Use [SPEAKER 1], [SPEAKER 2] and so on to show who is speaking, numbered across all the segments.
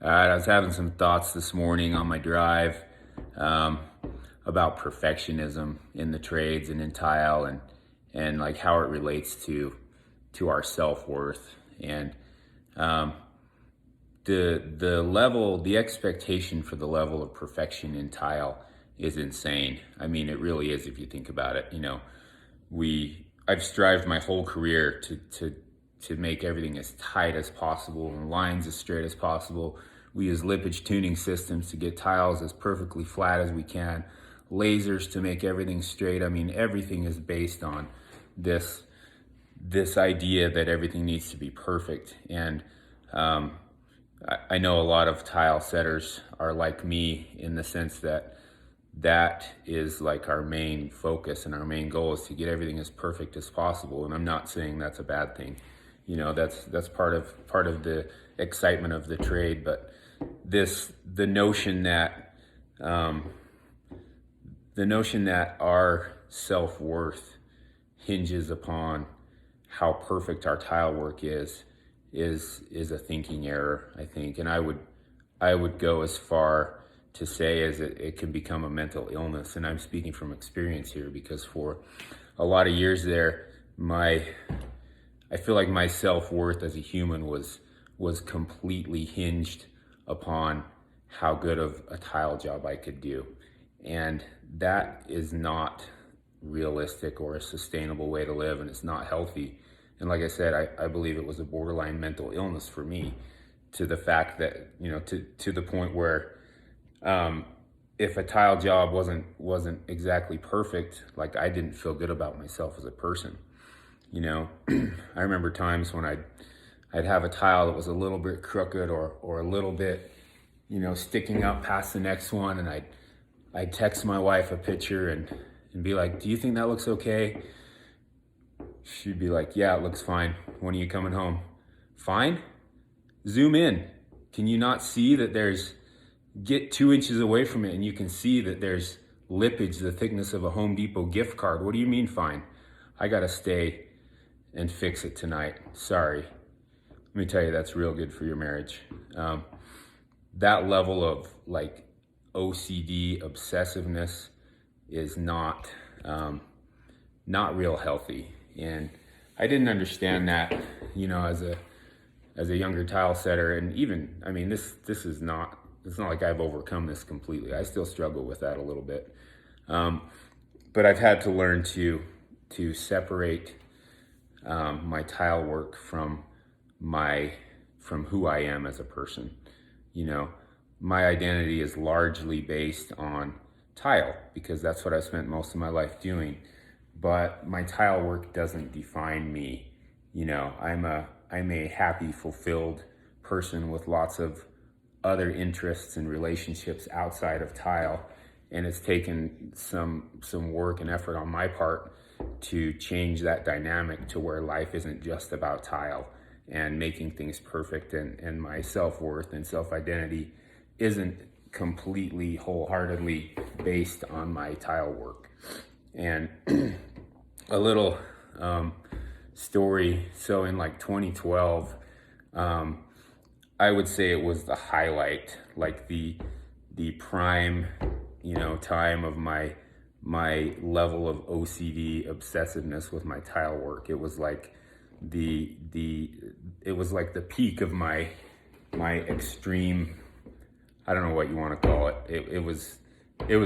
[SPEAKER 1] I was having some thoughts this morning on my drive um, about perfectionism in the trades and in tile, and like how it relates to our self worth and um, the expectation for the level of perfection in tile is insane. I mean, it really is if you think about it. I've strived my whole career to make everything as tight as possible and lines as straight as possible. We use lippage tuning systems to get tiles as perfectly flat as we can, lasers to make everything straight. I mean, everything is based on this this idea that everything needs to be perfect. And um, I know a lot of tile setters are like me in the sense that that is like our main focus and our main goal is to get everything as perfect as possible. And I'm not saying that's a bad thing. That's part of the excitement of the trade. But the notion that our self-worth hinges upon how perfect our tile work is a thinking error, I think. And I would go as far to say as it can become a mental illness. And I'm speaking from experience here because for a lot of years there, I feel like my self-worth as a human was completely hinged upon how good of a tile job I could do. And that is not realistic or a sustainable way to live, and it's not healthy. And like I said, I believe it was a borderline mental illness for me, to the fact that, to the point where if a tile job wasn't exactly perfect, like I didn't feel good about myself as a person. I remember times when I'd have a tile that was a little bit crooked or a little bit, sticking up past the next one, and I'd text my wife a picture and be like, "Do you think that looks okay?" She'd be like, "Yeah, it looks fine. When are you coming home?" Fine? Zoom in. Can you not see that get 2 inches away from it and you can see that there's lippage the thickness of a Home Depot gift card? What do you mean fine? I gotta stay and fix it tonight. Sorry. Let me tell you, that's real good for your marriage. That level of like OCD obsessiveness is not real healthy. And I didn't understand that, as a younger tile setter. And even, I mean, this is not, it's not like I've overcome this completely. I still struggle with that a little bit. But I've had to learn to separate my tile work from who I am as a person. My identity is largely based on tile because that's what I spent most of my life doing. But my tile work doesn't define me. I'm a happy, fulfilled person with lots of other interests and relationships outside of tile. And it's taken some work and effort on my part to change that dynamic to where life isn't just about tile and making things perfect, and my self-worth and self-identity isn't completely wholeheartedly based on my tile work. And a little story. So in like 2012, I would say it was the highlight, like the prime, time of my level of OCD obsessiveness with my tile work. It was like the peak of my extreme, I don't know what you want to call it. It was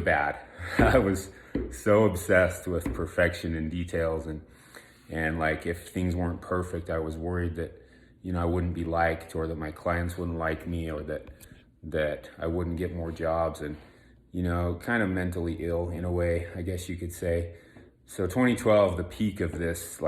[SPEAKER 1] bad. I was so obsessed with perfection and details, and like if things weren't perfect, I was worried that I wouldn't be liked, or that my clients wouldn't like me, or that I wouldn't get more jobs, and kind of mentally ill in a way, I guess you could say. So 2012, the peak of this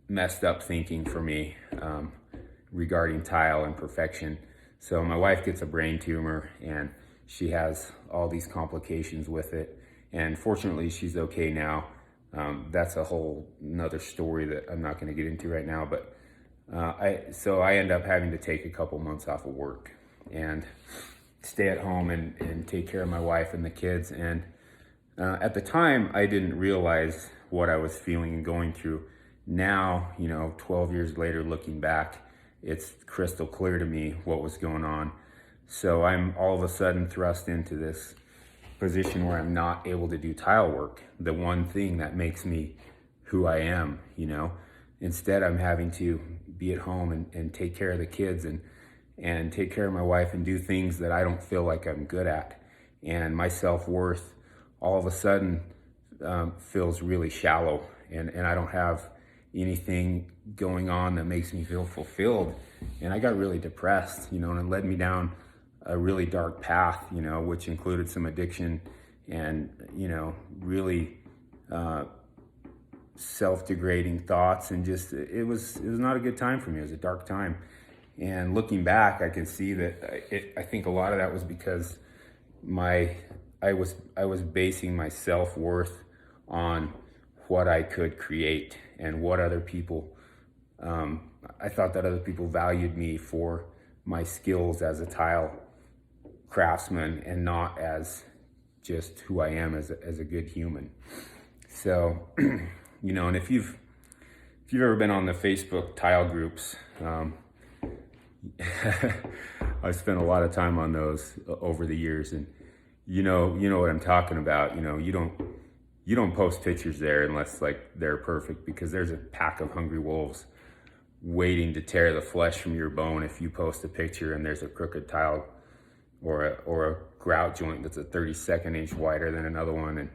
[SPEAKER 1] messed up thinking for me regarding tile and perfection. So my wife gets a brain tumor and she has all these complications with it. And fortunately, she's okay now. That's a whole nother story that I'm not going to get into right now. But I end up having to take a couple months off of work and stay at home and take care of my wife and the kids. And at the time, I didn't realize what I was feeling and going through. Now, 12 years later, looking back, it's crystal clear to me what was going on. So I'm all of a sudden thrust into this position where I'm not able to do tile work, the one thing that makes me who I am, Instead, I'm having to be at home and take care of the kids and take care of my wife and do things that I don't feel like I'm good at. And my self-worth all of a sudden feels really shallow, and I don't have anything going on that makes me feel fulfilled. And I got really depressed, and it led me down a really dark path, which included some addiction and, really self-degrading thoughts, and just it was not a good time for me. It was a dark time. And looking back, I can see that I think a lot of that was because I was basing my self-worth on what I could create and what other people, I thought that other people valued me for my skills as a tile craftsman and not as just who I am as a good human. So, and if you've ever been on the Facebook tile groups, I've spent a lot of time on those over the years, and you know what I'm talking about. You don't post pictures there unless like they're perfect, because there's a pack of hungry wolves waiting to tear the flesh from your bone if you post a picture and there's a crooked tile or a grout joint that's a 32nd inch wider than another one.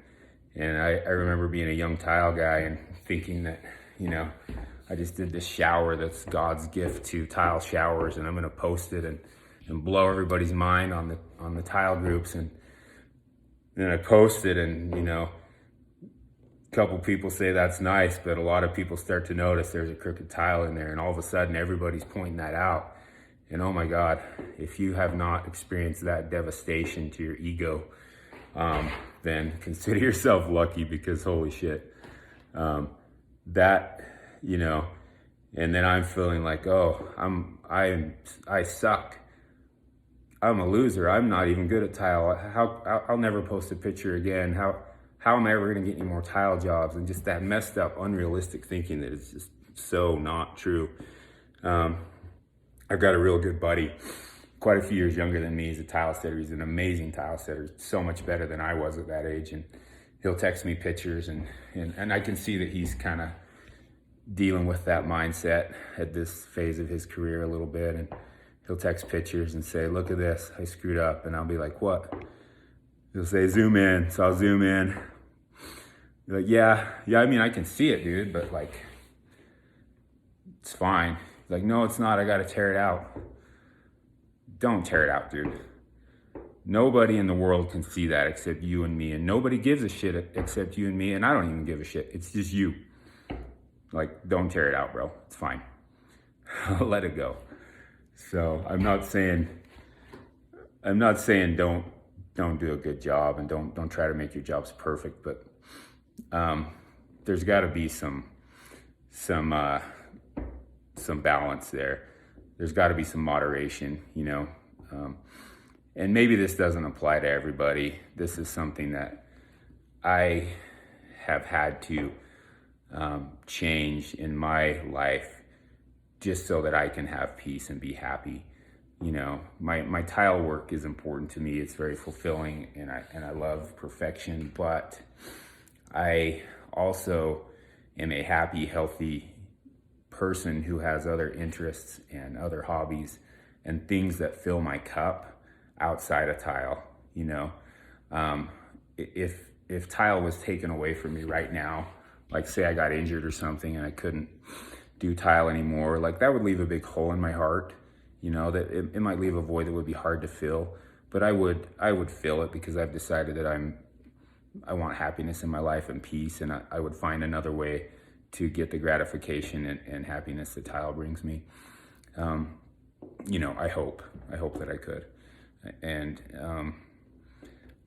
[SPEAKER 1] And I remember being a young tile guy and thinking that, I just did this shower that's God's gift to tile showers, and I'm going to post it and blow everybody's mind on the tile groups. And then I post it, and, a couple people say that's nice, but a lot of people start to notice there's a crooked tile in there, and all of a sudden everybody's pointing that out. And oh my God, if you have not experienced that devastation to your ego, then consider yourself lucky, because holy shit, and then I'm feeling like, oh, I suck. I'm a loser. I'm not even good at tile. I'll never post a picture again. How am I ever going to get any more tile jobs? And just that messed up, unrealistic thinking that is just so not true. I've got a real good buddy, quite a few years younger than me. He's a tile setter. He's an amazing tile setter, so much better than I was at that age. And he'll text me pictures, and I can see that he's kind of dealing with that mindset at this phase of his career a little bit. And he'll text pictures and say, look at this, I screwed up. And I'll be like, what? He'll say, zoom in. So I'll zoom in. Be like, yeah, I mean, I can see it, dude, but like, it's fine. He's like, no, it's not. I got to tear it out. Don't tear it out, dude. Nobody in the world can see that except you and me, and nobody gives a shit except you and me, and I don't even give a shit. It's just you. Like, don't tear it out, bro. It's fine. Let it go. So I'm not saying don't do a good job, and don't try to make your jobs perfect, but there's got to be some balance there. There's got to be some moderation, and maybe this doesn't apply to everybody. This is something that I have had to change in my life just so that I can have peace and be happy. My tile work is important to me. It's very fulfilling, and I love perfection, but I also am a happy, healthy person who has other interests and other hobbies and things that fill my cup outside of tile. If tile was taken away from me right now, like say I got injured or something and I couldn't do tile anymore, like that would leave a big hole in my heart, that it might leave a void that would be hard to fill, but I would fill it, because I've decided that I want happiness in my life and peace, and I would find another way to get the gratification and happiness that tile brings me. I hope that I could. And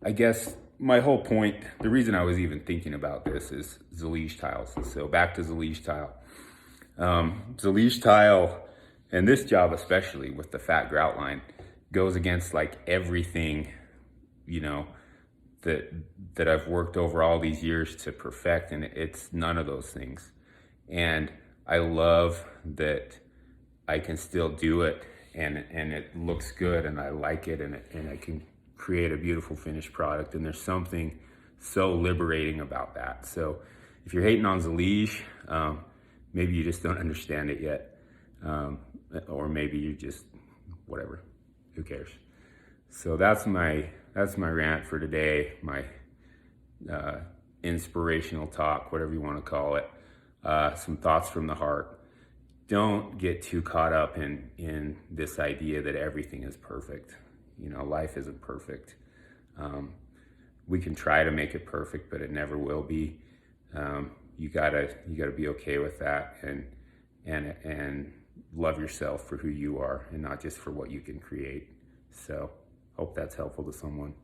[SPEAKER 1] I guess my whole point, the reason I was even thinking about this is Zalige tiles. So back to Zalige tile. Zalige tile, and this job especially with the fat grout line, goes against like everything, that I've worked over all these years to perfect, and it's none of those things. And I love that I can still do it, and it looks good, and I like it, and I can create a beautiful finished product. And there's something so liberating about that. So if you're hating on Zalige, maybe you just don't understand it yet, or maybe you just whatever. Who cares? So that's my rant for today. My inspirational talk, whatever you want to call it. Some thoughts from the heart. Don't get too caught up in this idea that everything is perfect. You know, life isn't perfect. We can try to make it perfect, but it never will be. You gotta be okay with that, and love yourself for who you are, and not just for what you can create. So, hope that's helpful to someone.